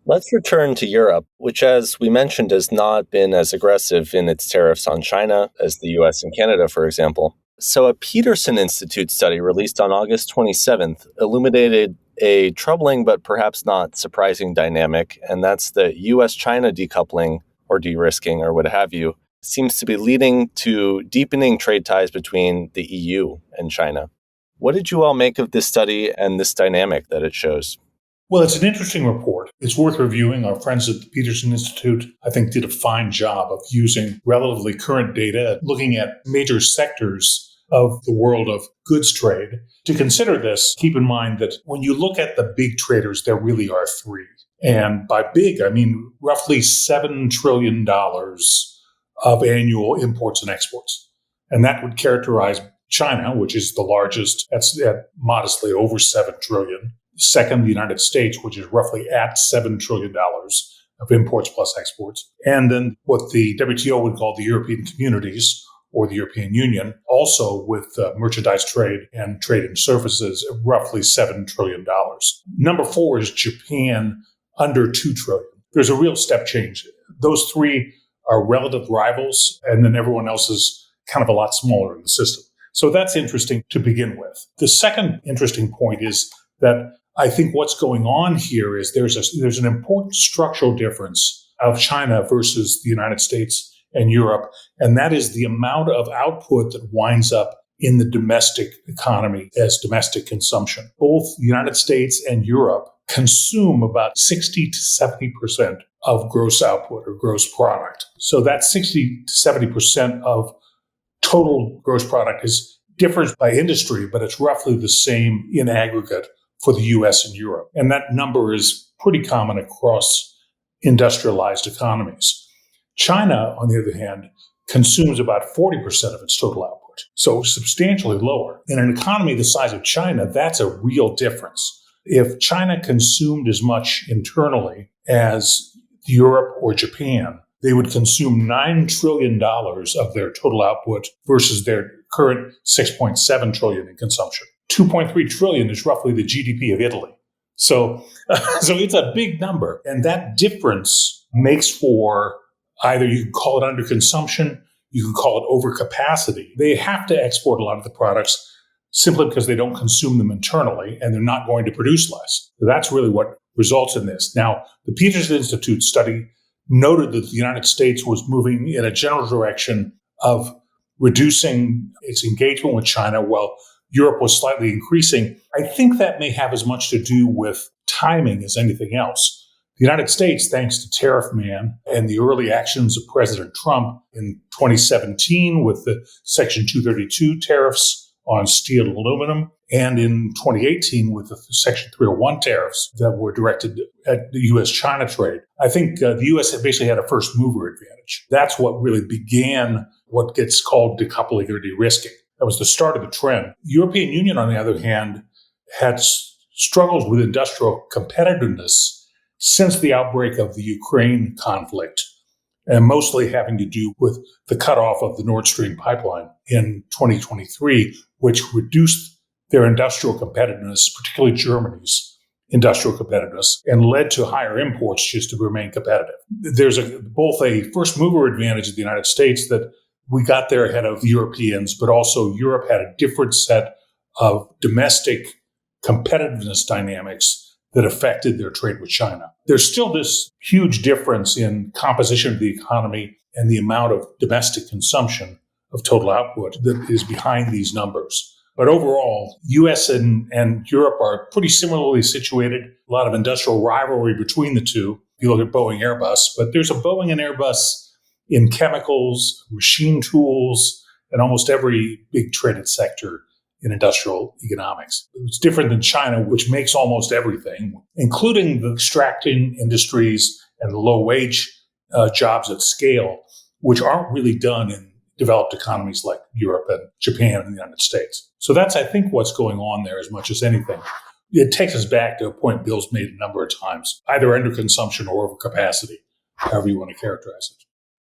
Let's return to Europe, which, as we mentioned, has not been as aggressive in its tariffs on China as the US and Canada, for example. So, a Peterson Institute study released on August 27th illuminated a troubling but perhaps not surprising dynamic, and that's that US China decoupling or de risking or what have you seems to be leading to deepening trade ties between the EU and China. What did you all make of this study and this dynamic that it shows? Well, it's an interesting report. It's worth reviewing. Our friends at the Peterson Institute, I think, did a fine job of using relatively current data, looking at major sectors of the world of goods trade. To consider this, keep in mind that when you look at the big traders, there really are three. And by big, I mean roughly $7 trillion of annual imports and exports. And that would characterize China, which is the largest, that's at modestly over $7 trillion. Second, the United States, which is roughly at $7 trillion of imports plus exports. And then what the WTO would call the European communities or the European Union, also with merchandise trade and trade in services, roughly $7 trillion. Number four is Japan, under $2 trillion. There's a real step change. Those three are relative rivals, and then everyone else is kind of a lot smaller in the system. So that's interesting to begin with. The second interesting point is that I think what's going on here is there's an important structural difference of China versus the United States and Europe, and that is the amount of output that winds up in the domestic economy as domestic consumption. Both the United States and Europe consume about 60 to 70% of gross output or gross product. So that 60 to 70% of total gross product differs by industry, but it's roughly the same in aggregate for the US and Europe. And that number is pretty common across industrialized economies. China, on the other hand, consumes about 40% of its total output, so substantially lower. In an economy the size of China, that's a real difference. If China consumed as much internally as Europe or Japan, they would consume $9 trillion of their total output versus their current $6.7 trillion in consumption. $2.3 trillion is roughly the GDP of Italy. So it's a big number. And that difference makes for either you can call it underconsumption, you can call it overcapacity. They have to export a lot of the products simply because they don't consume them internally and they're not going to produce less. So that's really what results in this. Now, the Peterson Institute study noted that the United States was moving in a general direction of reducing its engagement with China while Europe was slightly increasing. I think that may have as much to do with timing as anything else. The United States, thanks to Tariff Man and the early actions of President Trump in 2017 with the Section 232 tariffs on steel and aluminum, and in 2018 with the Section 301 tariffs that were directed at the U.S.-China trade, I think the U.S. basically had a first mover advantage. That's what really began what gets called decoupling or de-risking. That was the start of the trend. The European Union, on the other hand, had struggled with industrial competitiveness since the outbreak of the Ukraine conflict, and mostly having to do with the cutoff of the Nord Stream pipeline in 2023, which reduced their industrial competitiveness, particularly Germany's industrial competitiveness, and led to higher imports just to remain competitive. There's both a first mover advantage of the United States that we got there ahead of the Europeans, but also Europe had a different set of domestic competitiveness dynamics that affected their trade with China. There's still this huge difference in composition of the economy and the amount of domestic consumption of total output that is behind these numbers. But overall, US and Europe are pretty similarly situated. A lot of industrial rivalry between the two. If you look at Boeing, Airbus, but there's a Boeing and Airbus in chemicals, machine tools, and almost every big traded sector in industrial economics. It's different than China, which makes almost everything, including the extracting industries and the low-wage jobs at scale, which aren't really done in developed economies like Europe and Japan and the United States. So that's, I think, what's going on there as much as anything. It takes us back to a point Bill's made a number of times, either underconsumption or overcapacity, however you want to characterize it.